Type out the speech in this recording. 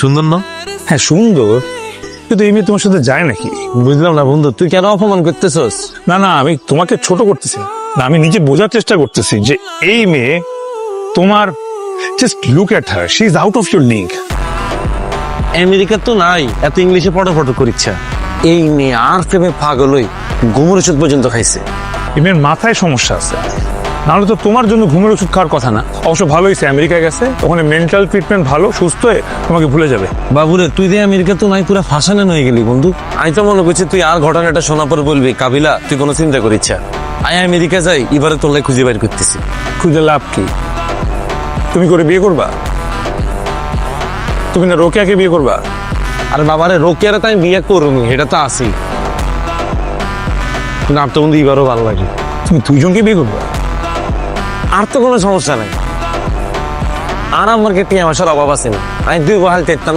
সুন্দর না? হ্যাঁ সুন্দর, কিন্তু এই মেয়ে তোমার সাথে যায় নাকি? বুঝলাম না বন্ধু, তুই কেন অপমান করতেছস? না না, আমি তোমাকে ছোট করতেছি না। না, আমি নিজে বোঝার চেষ্টা করতেছি যে এই মেয়ে তোমার, just look at her, she is out of your league. America তো নাই এত ইংলিশে পটাপট করিচ্ছা। এই মেয়ে আর প্রেমে পাগল হই ঘুমের ওষুধ পর্যন্ত খাইছে। এই মেয়ের মাথায় সমস্যা আছে, নাহলে তো তোমার জন্য ঘুমের ওষুধ খাওয়ার কথা না। অবশ্য ভালো হয়েছে আমেরিকা গেছে, ওখানে মেন্টাল ট্রিটমেন্ট ভালো, সুস্থ হয়ে তোমাকে ভুলে যাবে। বাবুরে, তুই যে আমেরিকা তো নাই পুরা ফাঁসানো হয়ে গেলি বন্ধু। আমি তো মনে করছি তুই আর ঘটনাটা শোনার পর বলবি কাবিলা তুই কোনো চিন্তা করিচ্ছা। আয় আমেরিকা যাই, এবারে তোর লাই খুঁজে বাইর করতেছি। খুঁজে লাভ কি? তুমি করে বিয়ে করবা? তুমি না রোকেয়াকে বিয়ে করবা? আর বাবারে, রোকেয়ারে তাই বিয়ে করবি এটা তো আসি না, তো বন্ধু এবারও ভালো লাগে। তুমি দুইজনকে বিয়ে করবা? আর তো কোনো সমস্যা নাই, আর আমার ক্ষেত্রে আমার অভাব আছে না। আমি দুই বহাল তেতাম